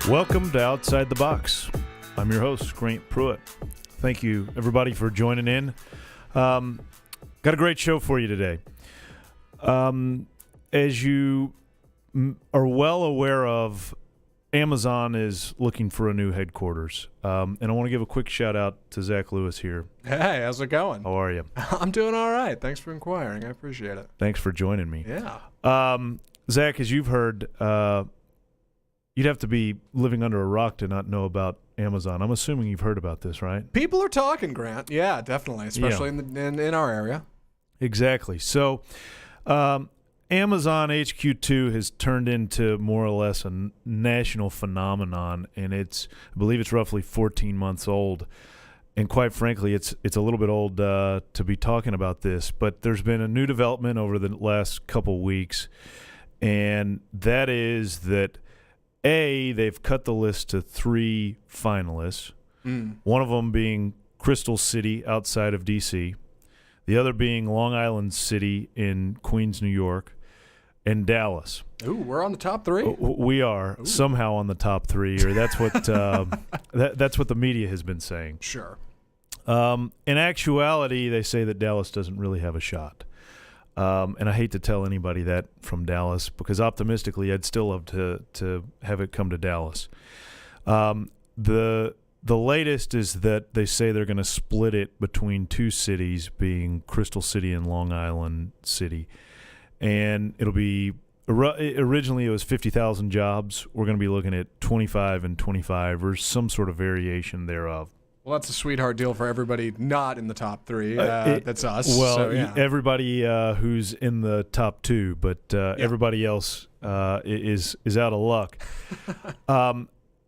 Welcome to Outside the Box. I'm your host, Grant Pruitt. Thank you, everybody, for joining in. Got a great show for you today. As you are well aware of, Amazon is looking for a new headquarters. And I want to give a quick shout out to Zach Lewis here. Hey, how's it going? How are you? I'm doing all right. Thanks for inquiring. I appreciate it. Thanks for joining me. Yeah. Zach, as you've heard, you'd have to be living under a rock to not know about Amazon. I'm assuming you've heard about this, right? People are talking, Grant. Yeah, definitely, especially in our area. Exactly. So Amazon HQ2 has turned into more or less a national phenomenon, and I believe it's roughly 14 months old. And quite frankly, it's a little bit old to be talking about this, but there's been a new development over the last couple weeks, and that is that they've cut the list to 3 finalists, one of them being Crystal City outside of D.C., the other being Long Island City in Queens, New York, and Dallas. Ooh, we're on the top 3? We are somehow on the top 3, or that's what that's what the media has been saying. Sure. In actuality, they say that Dallas doesn't really have a shot. And I hate to tell anybody that from Dallas, because optimistically, I'd still love to have it come to Dallas. The latest is that they say they're going to split it between 2 cities, being Crystal City and Long Island City. And it'll be originally it was 50,000 jobs. We're going to be looking at 25 and 25, or some sort of variation thereof. Well, that's a sweetheart deal for everybody not in the top 3. That's us. Well, so, yeah. Everybody who's in the top 2, but everybody else is out of luck.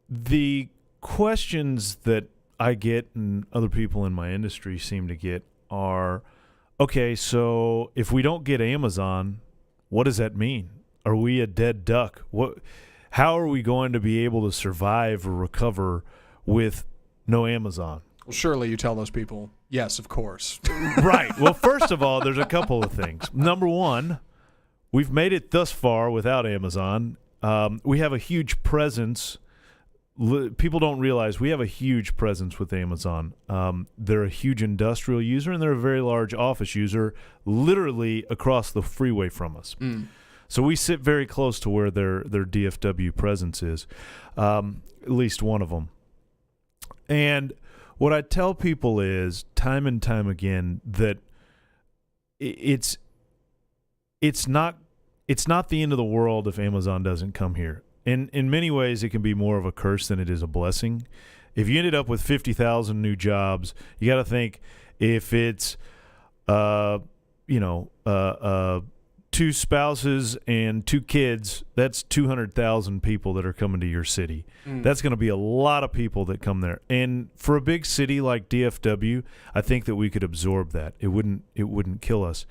The questions that I get and other people in my industry seem to get are, okay, so if we don't get Amazon, what does that mean? Are we a dead duck? How are we going to be able to survive or recover with no Amazon? Well, surely you tell those people, yes, of course. Right. Well, first of all, there's a couple of things. Number one, we've made it thus far without Amazon. We have a huge presence. People don't realize we have a huge presence with Amazon. They're a huge industrial user, and they're a very large office user, literally across the freeway from us. So we sit very close to where their DFW presence is, at least one of them. And what I tell people is, time and time again, that it's not the end of the world if Amazon doesn't come here. In many ways, it can be more of a curse than it is a blessing. If you ended up with 50,000 new jobs, you got to think if it's 2 spouses and 2 kids, that's 200,000 people that are coming to your city. That's going to be a lot of people that come there. And for a big city like DFW, I think that we could absorb that. It wouldn't kill us.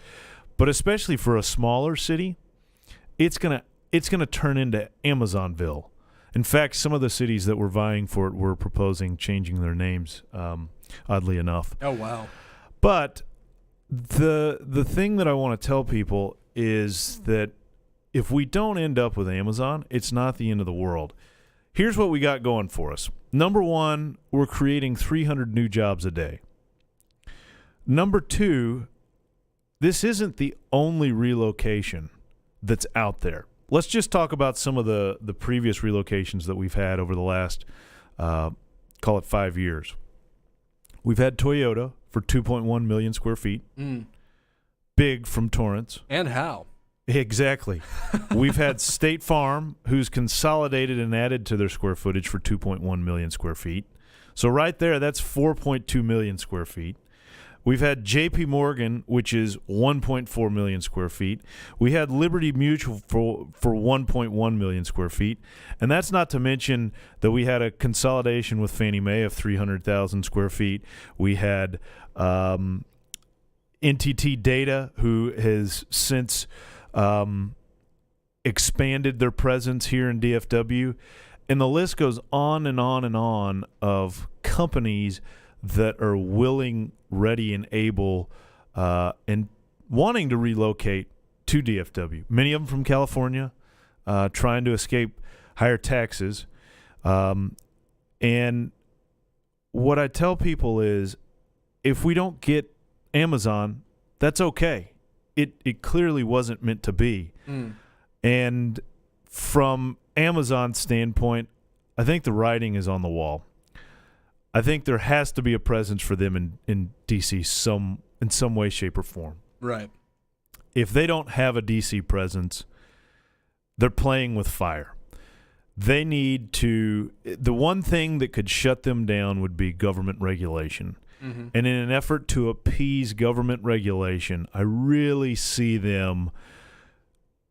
But especially for a smaller city, it's going to turn into Amazonville. In fact, some of the cities that were vying for it were proposing changing their names, oddly enough. Oh, wow. But the thing that I want to tell people is that if we don't end up with Amazon, it's not the end of the world. Here's what we got going for us. Number one, we're creating 300 new jobs a day. Number two, this isn't the only relocation that's out there. Let's just talk about some of the previous relocations that we've had over the last, call it 5 years. We've had Toyota for 2.1 million square feet. Big from Torrance. And how? Exactly. We've had State Farm, who's consolidated and added to their square footage for 2.1 million square feet. So right there, that's 4.2 million square feet. We've had J.P. Morgan, which is 1.4 million square feet. We had Liberty Mutual for 1.1 million square feet. And that's not to mention that we had a consolidation with Fannie Mae of 300,000 square feet. We had NTT Data, who has since expanded their presence here in DFW. And the list goes on and on and on of companies that are willing, ready, and able and wanting to relocate to DFW. Many of them from California, trying to escape higher taxes. And what I tell people is, if we don't get Amazon, that's okay. It clearly wasn't meant to be. And from Amazon's standpoint, I think the writing is on the wall. I think there has to be a presence for them in DC in some way, shape, or form. Right. If they don't have a DC presence, they're playing with fire. They need to – the one thing that could shut them down would be government regulation. And in an effort to appease government regulation, I really see them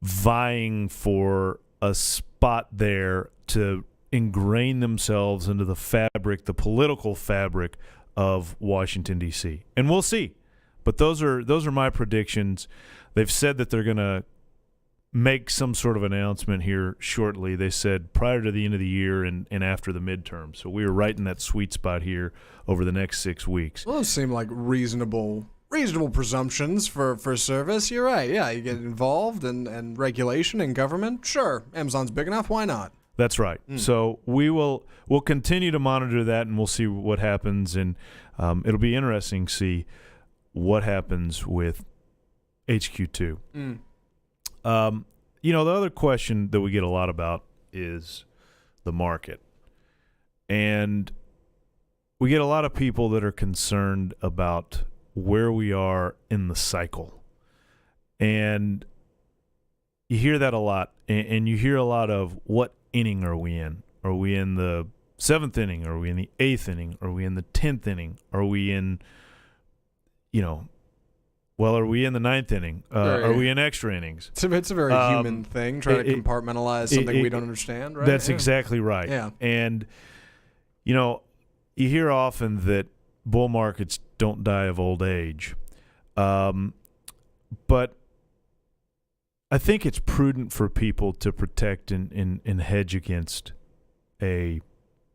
vying for a spot there to ingrain themselves into the fabric, the political fabric of Washington, D.C. And we'll see. But those are my predictions. They've said that they're going to make some sort of announcement here shortly. They said prior to the end of the year and after the midterm. So we are right in that sweet spot here over the next 6 weeks. Well, those seem like reasonable presumptions for service. You're right. Yeah, you get involved and regulation and government. Sure, Amazon's big enough. Why not? That's right. So we'll continue to monitor that, and we'll see what happens. And it'll be interesting to see what happens with HQ2. The other question that we get a lot about is the market. And we get a lot of people that are concerned about where we are in the cycle. And you hear that a lot. And you hear a lot of, what inning are we in? Are we in the 7th inning? Are we in the 8th inning? Are we in the 10th inning? Are we in, are we in the 9th inning? Are we in extra innings? It's a very human thing, trying to compartmentalize something we don't understand, right? That's exactly right. Yeah. And, you hear often that bull markets don't die of old age. But I think it's prudent for people to protect and hedge against a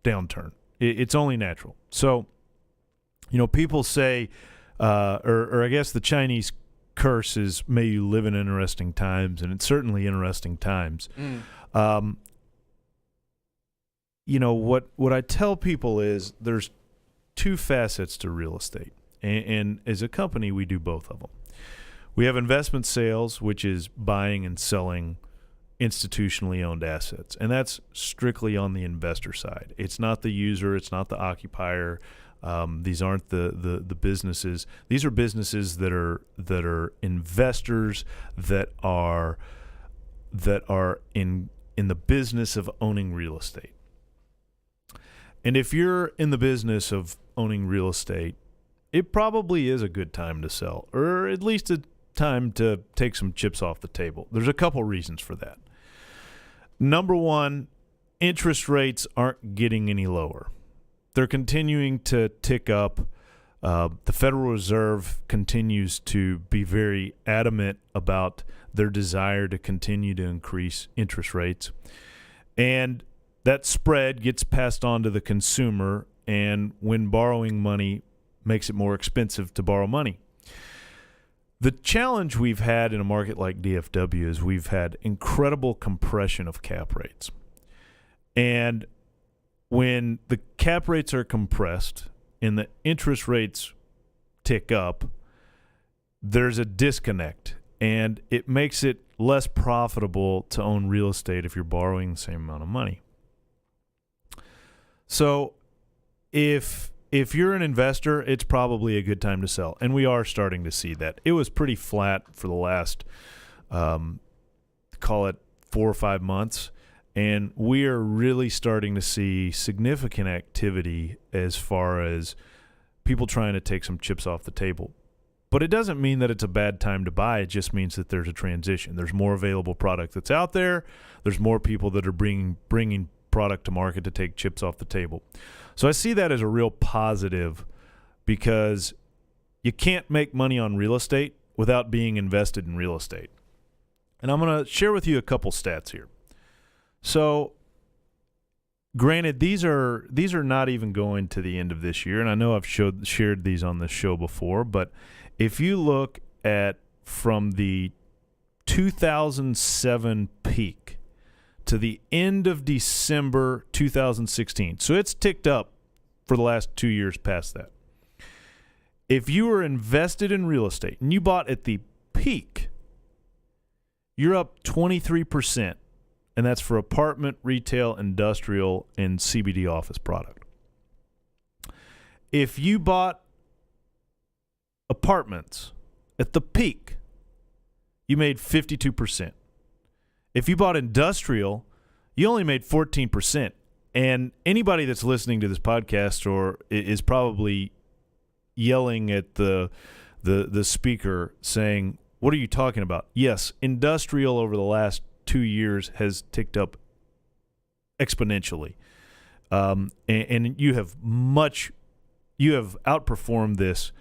downturn. It's only natural. So, people say, or I guess the Chinese curse is, may you live in interesting times, and it's certainly interesting times. What I tell people is there's two facets to real estate, and as a company, we do both of them. We have investment sales, which is buying and selling institutionally owned assets, and that's strictly on the investor side. It's not the user, it's not the occupier. These aren't the businesses. These are businesses that are investors that are in the business of owning real estate. And if you're in the business of owning real estate, it probably is a good time to sell, or at least a time to take some chips off the table. There's a couple reasons for that. Number one, interest rates aren't getting any lower. They're continuing to tick up. The Federal Reserve continues to be very adamant about their desire to continue to increase interest rates. And that spread gets passed on to the consumer, and when borrowing money makes it more expensive to borrow money. The challenge we've had in a market like DFW is we've had incredible compression of cap rates. And when the cap rates are compressed and the interest rates tick up, there's a disconnect, and it makes it less profitable to own real estate if you're borrowing the same amount of money. So if you're an investor, it's probably a good time to sell, and we are starting to see that. It was pretty flat for the last, call it 4 or 5 months, and we are really starting to see significant activity as far as people trying to take some chips off the table. But it doesn't mean that it's a bad time to buy. It just means that there's a transition. There's more available product that's out there. There's more people that are bringing product to market to take chips off the table. So I see that as a real positive, because you can't make money on real estate without being invested in real estate. And I'm going to share with you a couple stats here. So granted, these are not even going to the end of this year, and I know I've shared these on this show before, but if you look at from the 2007 peak to the end of December 2016. So it's ticked up for the last 2 years past that. If you were invested in real estate and you bought at the peak, you're up 23%. And that's for apartment, retail, industrial, and CBD office product. If you bought apartments at the peak, you made 52%. If you bought industrial, you only made 14%. And anybody that's listening to this podcast or is probably yelling at the speaker saying, "What are you talking about?" Yes, industrial over the last 2 years has ticked up exponentially. And you have outperformed this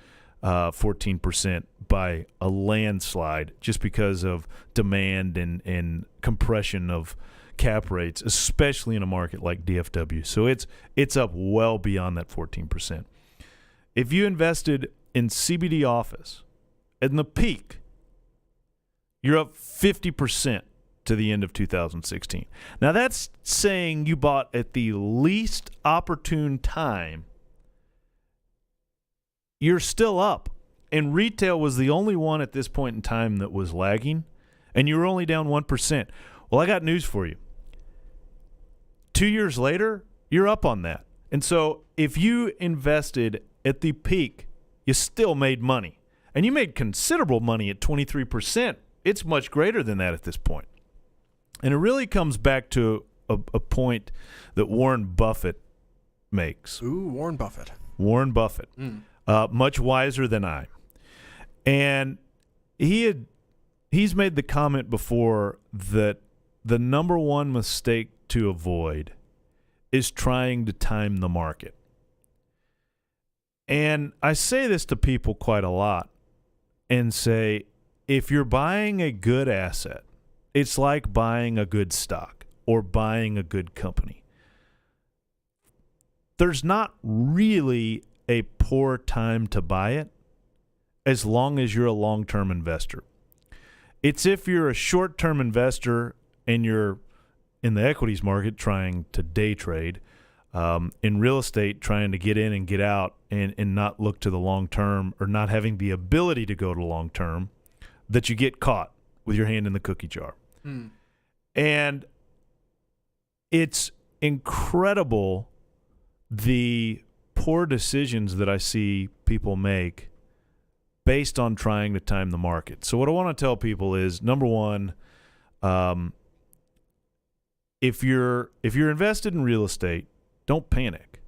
14% by a landslide just because of demand and compression of cap rates, especially in a market like DFW. So it's up well beyond that 14%. If you invested in CBD office at the peak, you're up 50% to the end of 2016. Now that's saying you bought at the least opportune time. You're still up. And retail was the only one at this point in time that was lagging, and you were only down 1%. Well, I got news for you. 2 years later, you're up on that. And so if you invested at the peak, you still made money. And you made considerable money at 23%. It's much greater than that at this point. And it really comes back to a point that Warren Buffett makes. Ooh, Warren Buffett. Warren Buffett. Much wiser than I. And he's made the comment before that the number one mistake to avoid is trying to time the market. And I say this to people quite a lot and say, if you're buying a good asset, it's like buying a good stock or buying a good company. There's not really a poor time to buy it as long as you're a long-term investor. It's if you're a short-term investor and you're in the equities market trying to day trade, in real estate trying to get in and get out and not look to the long-term or not having the ability to go to long-term, that you get caught with your hand in the cookie jar. And it's incredible the poor decisions that I see people make based on trying to time the market. So what I want to tell people is, number one, if you're invested in real estate, don't panic.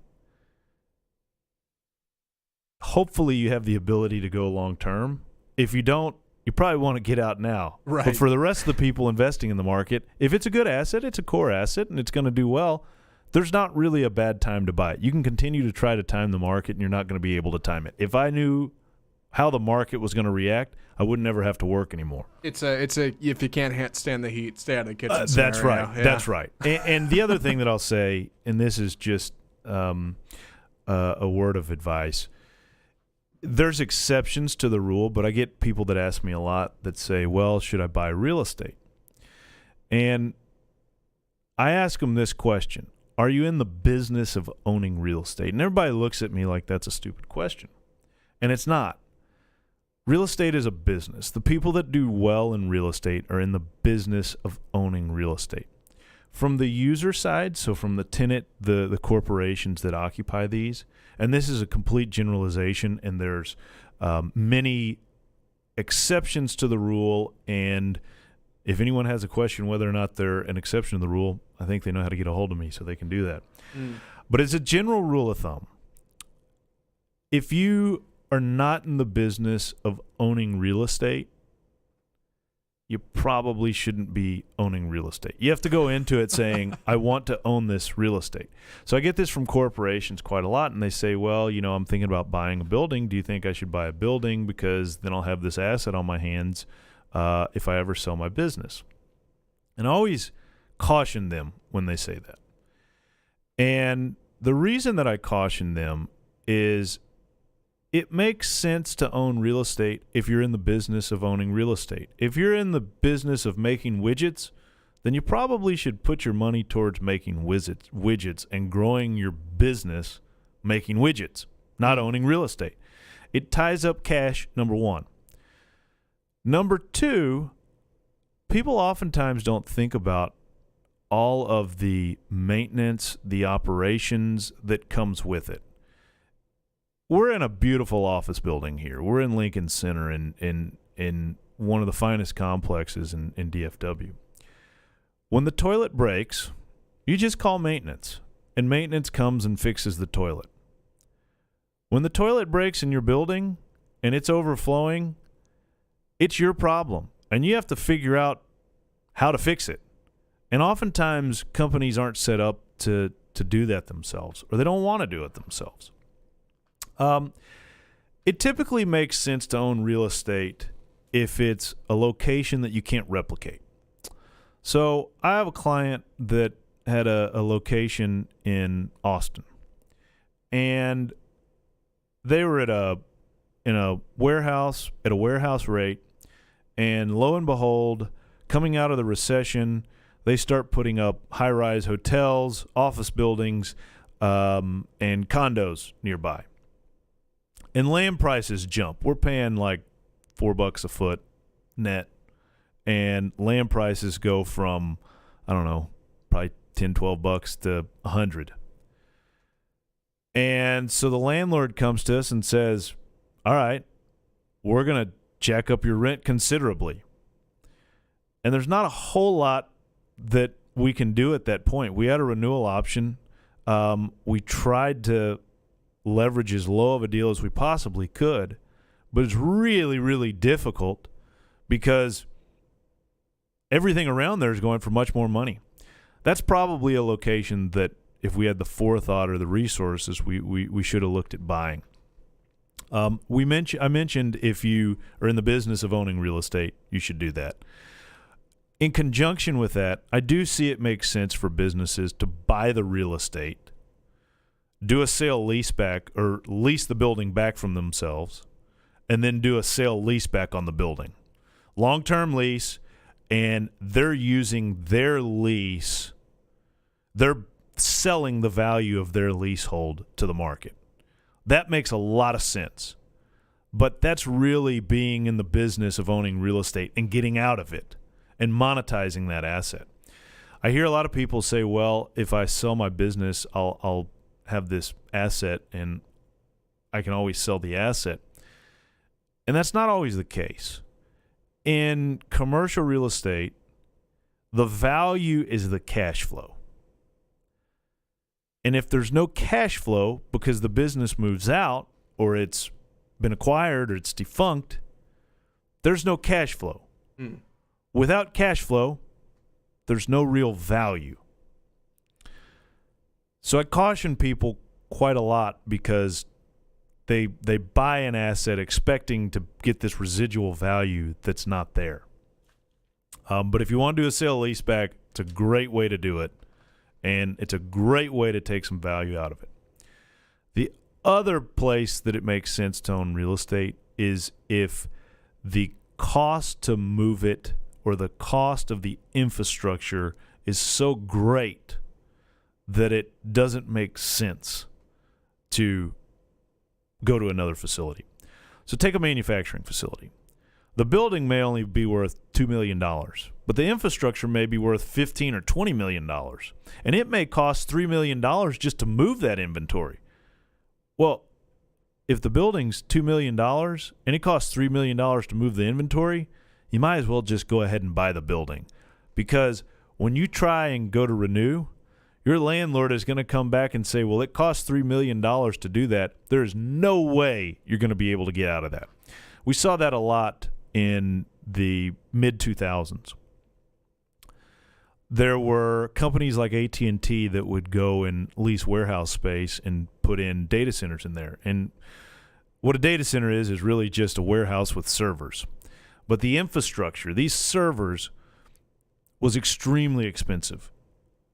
Hopefully you have the ability to go long term. If you don't, you probably want to get out now. Right. But for the rest of the people investing in the market, if it's a good asset, it's a core asset, and it's going to do well, there's not really a bad time to buy it. You can continue to try to time the market, and you're not going to be able to time it. If I knew how the market was going to react, I would never have to work anymore. It's a if you can't stand the heat, stay out of the kitchen. That's scenario. right. Yeah. That's right. And the other thing that I'll say, and this is just a word of advice, there's exceptions to the rule, but I get people that ask me a lot that say, well, should I buy real estate? And I ask them this question: are you in the business of owning real estate? And everybody looks at me like that's a stupid question. And it's not. Real estate is a business. The people that do well in real estate are in the business of owning real estate. From the user side, so from the tenant, the corporations that occupy these, and this is a complete generalization, and there's many exceptions to the rule, and if anyone has a question whether or not they're an exception to the rule, I think they know how to get a hold of me so they can do that. But as a general rule of thumb, if you are not in the business of owning real estate, you probably shouldn't be owning real estate. You have to go into it saying, I want to own this real estate. So I get this from corporations quite a lot, and they say, well, I'm thinking about buying a building. Do you think I should buy a building because then I'll have this asset on my hands if I ever sell my business? And I always caution them when they say that. And the reason that I caution them is it makes sense to own real estate if you're in the business of owning real estate. If you're in the business of making widgets, then you probably should put your money towards making widgets and growing your business making widgets, not owning real estate. It ties up cash, number one. Number two, people oftentimes don't think about all of the maintenance, the operations that comes with it. We're in a beautiful office building here. We're in Lincoln Center in one of the finest complexes in DFW. When the toilet breaks, you just call maintenance, and maintenance comes and fixes the toilet. When the toilet breaks in your building and it's overflowing, it's your problem, and you have to figure out how to fix it. And oftentimes, companies aren't set up to do that themselves, or they don't want to do it themselves. It typically makes sense to own real estate if it's a location that you can't replicate. So I have a client that had a location in Austin, and they were in a warehouse at a warehouse rate, and lo and behold, coming out of the recession, they start putting up high-rise hotels, office buildings, and condos nearby. And land prices jump. We're paying like $4 a foot net, and land prices go from, I don't know, probably $10, $12 to $100. And so the landlord comes to us and says, all right, we're going to jack up your rent considerably. And there's not a whole lot that we can do at that point. We had a renewal option. We tried to leverage as low of a deal as we possibly could, but it's really, really difficult because everything around there is going for much more money. That's probably a location that if we had the forethought or the resources, we should have looked at buying. I mentioned if you are in the business of owning real estate, you should do that. In conjunction with that, I do see it makes sense for businesses to buy the real estate, do a sale leaseback or lease the building back from themselves, and then do a sale leaseback on the building. Long-term lease, and they're using their lease. They're selling the value of their leasehold to the market. That makes a lot of sense. But that's really being in the business of owning real estate and getting out of it and monetizing that asset. I hear a lot of people say, well, if I sell my business, I'll have this asset and I can always sell the asset. And that's not always the case. In commercial real estate, the value is the cash flow. And if there's no cash flow because the business moves out or it's been acquired or it's defunct, there's no cash flow. Without cash flow, there's no real value. So I caution people quite a lot because they buy an asset expecting to get this residual value that's not there. But if you want to do a sale leaseback, it's a great way to do it, and it's a great way to take some value out of it. The other place that it makes sense to own real estate is if the cost to move it or the cost of the infrastructure is so great that it doesn't make sense to go to another facility. So take a manufacturing facility. The building may only be worth $2 million, but the infrastructure may be worth $15 or $20 million, and it may cost $3 million just to move that inventory. Well, if the building's $2 million and it costs $3 million to move the inventory, you might as well just go ahead and buy the building. Because when you try and go to renew, your landlord is going to come back and say, well, it costs $3 million to do that. There is no way you're going to be able to get out of that. We saw that a lot in the mid-2000s. There were companies like AT&T that would go and lease warehouse space and put in data centers in there. And what a data center is really just a warehouse with servers. But the infrastructure, these servers, was extremely expensive.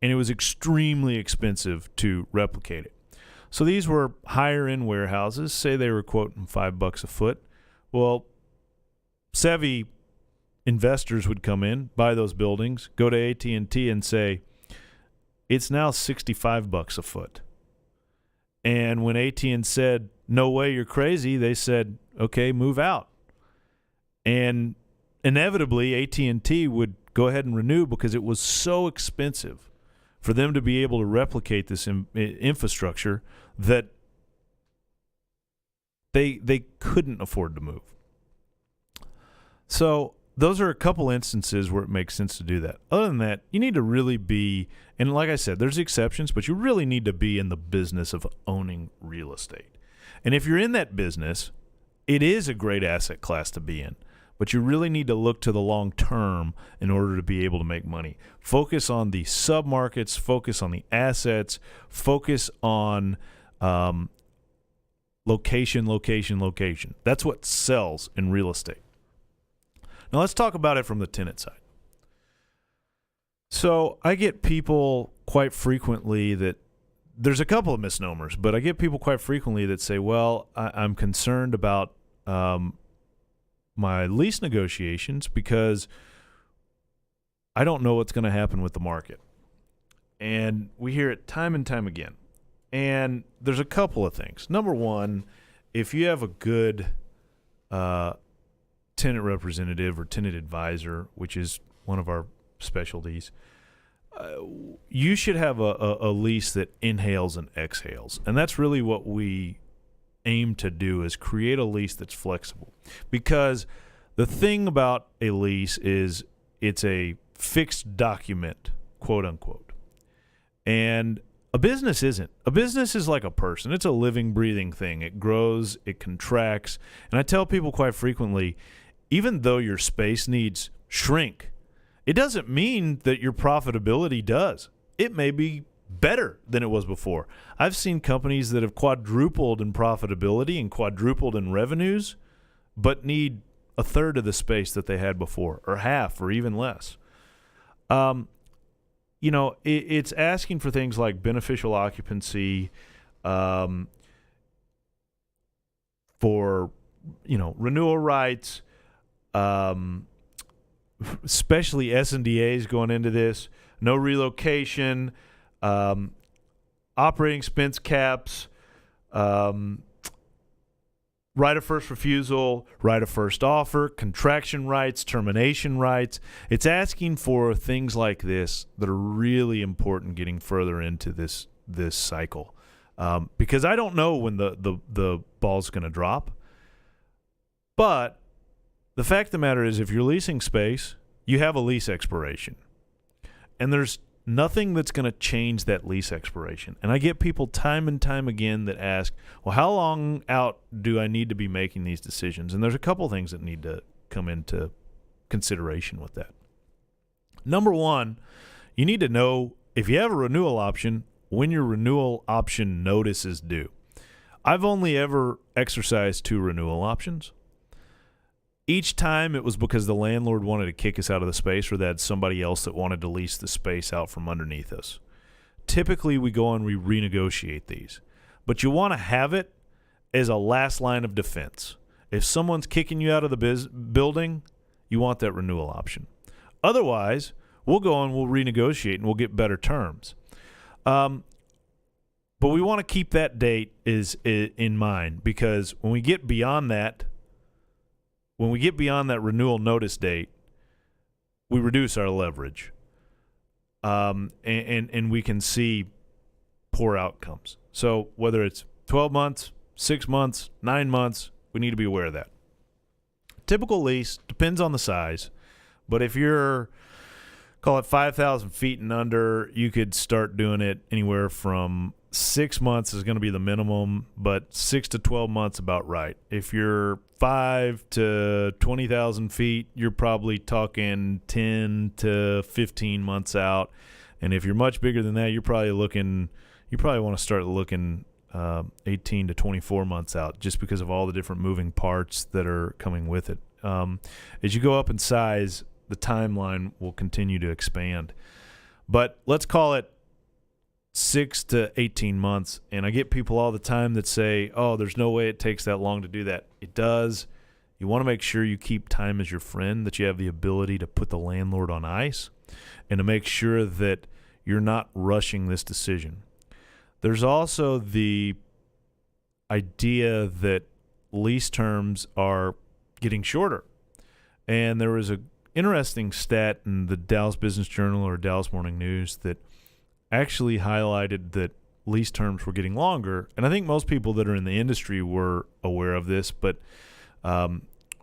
And it was extremely expensive to replicate it. So these were higher-end warehouses. Say they were quoting $5 a foot. Well, savvy investors would come in, buy those buildings, go to AT&T and say, it's now $65 a foot. And when AT&T said, no way, you're crazy, they said, okay, move out. And inevitably, AT&T would go ahead and renew because it was so expensive for them to be able to replicate this infrastructure that they couldn't afford to move. So those are a couple instances where it makes sense to do that. Other than that, you need to really be, and like I said, there's exceptions, but you really need to be in the business of owning real estate. And if you're in that business, it is a great asset class to be in, but you really need to look to the long term in order to be able to make money. Focus on the submarkets, focus on the assets, focus on location. That's what sells in real estate. Now let's talk about it from the tenant side. So I get people quite frequently that, there's a couple of misnomers, but I get people quite frequently that say, well, I'm concerned about my lease negotiations because I don't know what's going to happen with the market. And we hear it time and time again. And there's a couple of things. Number one, if you have a good tenant representative or tenant advisor, which is one of our specialties, you should have a lease that inhales and exhales. And that's really what we aim to do, is create a lease that's flexible. Because the thing about a lease is it's a fixed document, quote unquote. And a business isn't. A business is like a person. It's a living, breathing thing. It grows, it contracts. And I tell people quite frequently, even though your space needs shrink, it doesn't mean that your profitability does. It may be better than it was before. I've seen companies that have quadrupled in profitability and quadrupled in revenues, but need a third of the space that they had before, or half, or even less. It's asking for things like beneficial occupancy, for renewal rights, especially SNDAs going into this, no relocation, operating expense caps, right of first refusal, right of first offer, contraction rights, termination rights. It's asking for things like this that are really important getting further into this cycle, because I don't know when the ball's going to drop. But the fact of the matter is, if you're leasing space, you have a lease expiration. And there's nothing that's going to change that lease expiration. And I get people time and time again that ask, well, how long out do I need to be making these decisions? And there's a couple things that need to come into consideration with that. Number one, you need to know, if you have a renewal option, when your renewal option notice is due. I've only ever exercised 2 renewal options. Each time it was because the landlord wanted to kick us out of the space, or they had somebody else that wanted to lease the space out from underneath us. Typically, we go and we renegotiate these. But you want to have it as a last line of defense. If someone's kicking you out of the building, you want that renewal option. Otherwise, we'll go and we'll renegotiate and we'll get better terms. But we want to keep that date in mind, because when we get beyond that renewal notice date, we reduce our leverage, and we can see poor outcomes. So whether it's 12 months, 6 months, 9 months, we need to be aware of that. Typical lease depends on the size, but if you're, call it 5,000 feet and under, you could start doing it anywhere from 6 months is going to be the minimum, but 6 to 12 months about right. If you're 5 to 20,000 feet, you're probably talking 10 to 15 months out. And if you're much bigger than that, you probably want to start looking 18 to 24 months out, just because of all the different moving parts that are coming with it. As you go up in size, the timeline will continue to expand. But let's call it 6 to 18 months. And I get people all the time that say, oh, there's no way it takes that long to do that. It does. You want to make sure you keep time as your friend, that you have the ability to put the landlord on ice, and to make sure that you're not rushing this decision. There's also the idea that lease terms are getting shorter. And there was an interesting stat in the Dallas Business Journal or Dallas Morning News that actually highlighted that lease terms were getting longer. And I think most people that are in the industry were aware of this, but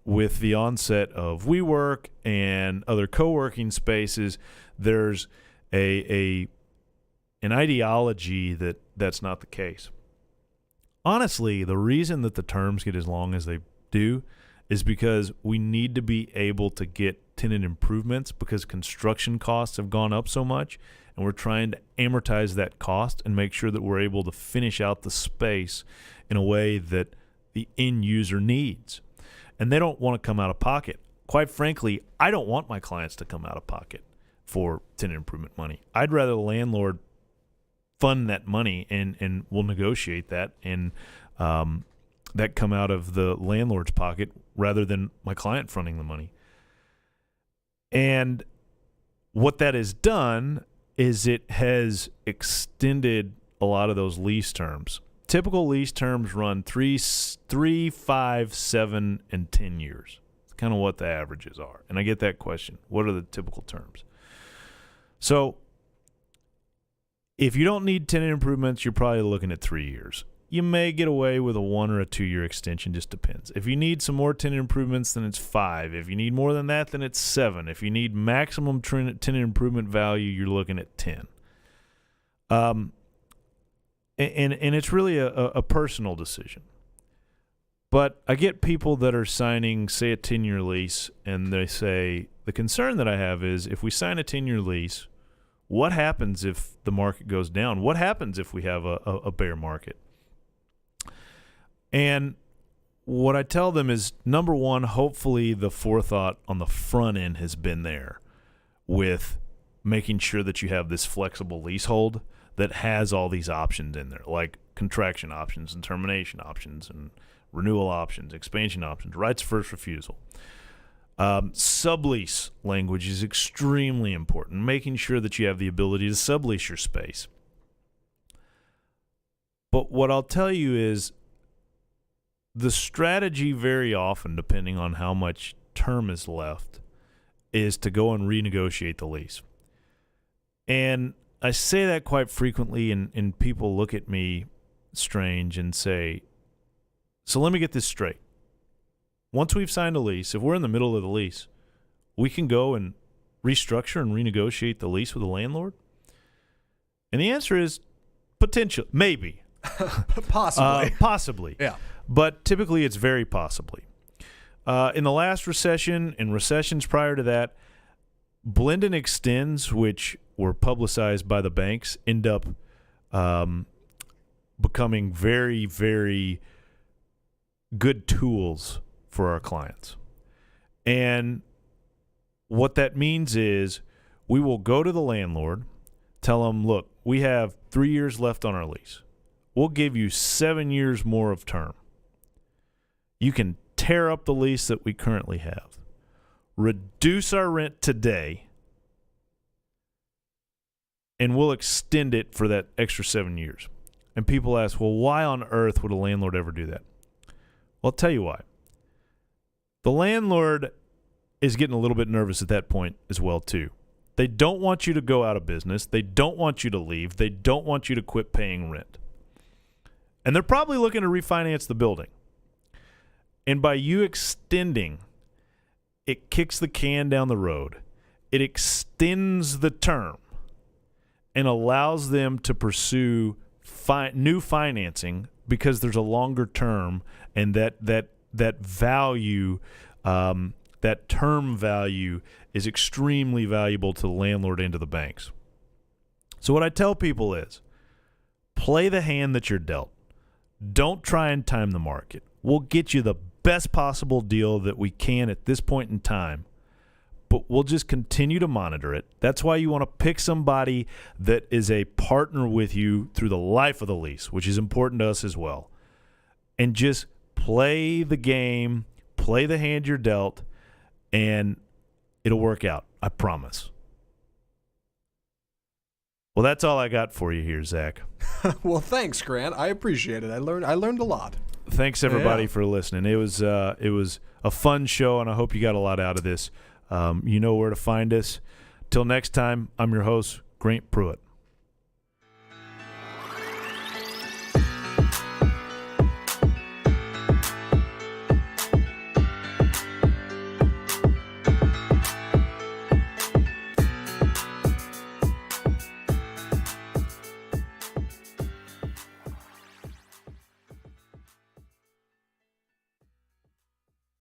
with the onset of WeWork and other co-working spaces, there's an ideology that that's not the case. Honestly, the reason that the terms get as long as they do is because we need to be able to get tenant improvements because construction costs have gone up so much, and we're trying to amortize that cost and make sure that we're able to finish out the space in a way that the end user needs. And they don't want to come out of pocket. Quite frankly, I don't want my clients to come out of pocket for tenant improvement money. I'd rather the landlord fund that money and we'll negotiate that and that come out of the landlord's pocket rather than my client fronting the money. And what that has done is it has extended a lot of those lease terms. Typical lease terms run 3, 5, 7, and 10 years. It's kind of what the averages are. And I get that question. What are the typical terms? So if you don't need tenant improvements, you're probably looking at 3 years. You may get away with a 1 or a 2 year extension, just depends. If you need some more tenant improvements, then it's 5. If you need more than that, then it's 7. If you need maximum tenant improvement value, you're looking at 10. And it's really a personal decision. But I get people that are signing, say, a 10-year lease, and they say, the concern that I have is if we sign a 10-year lease, what happens if the market goes down? What happens if we have a bear market? And what I tell them is, number one, hopefully the forethought on the front end has been there with making sure that you have this flexible leasehold that has all these options in there, like contraction options and termination options and renewal options, expansion options, rights of first refusal. Sublease language is extremely important, making sure that you have the ability to sublease your space. But what I'll tell you is the strategy very often, depending on how much term is left, is to go and renegotiate the lease. And I say that quite frequently, and people look at me strange and say, so let me get this straight. Once we've signed a lease, if we're in the middle of the lease, we can go and restructure and renegotiate the lease with the landlord? And the answer is potential, maybe. Possibly. Possibly. Yeah. But typically it's very possibly. In the last recession and recessions prior to that, blend and extends, which were publicized by the banks, end up becoming very, very good tools for our clients. And what that means is we will go to the landlord, tell them, look, we have 3 years left on our lease. We'll give you 7 years more of term. You can tear up the lease that we currently have, reduce our rent today, and we'll extend it for that extra 7 years. And people ask, well, why on earth would a landlord ever do that? Well, I'll tell you why. The landlord is getting a little bit nervous at that point as well, too. They don't want you to go out of business. They don't want you to leave. They don't want you to quit paying rent. And they're probably looking to refinance the building. And by you extending, it kicks the can down the road. It extends the term and allows them to pursue new financing because there's a longer term, and that value, that term value is extremely valuable to the landlord and to the banks. So what I tell people is, play the hand that you're dealt. Don't try and time the market. We'll get you the best possible deal that we can at this point in time, but we'll just continue to monitor it. That's why you want to pick somebody that is a partner with you through the life of the lease, which is important to us as well. And just play the game, play the hand you're dealt, and it'll work out. I promise. Well, that's all I got for you here, Zach. Well, thanks, Grant. I appreciate it. I learned a lot. Thanks everybody for listening. It was a fun show, and I hope you got a lot out of this. You know where to find us. Till next time, I'm your host, Grant Pruitt.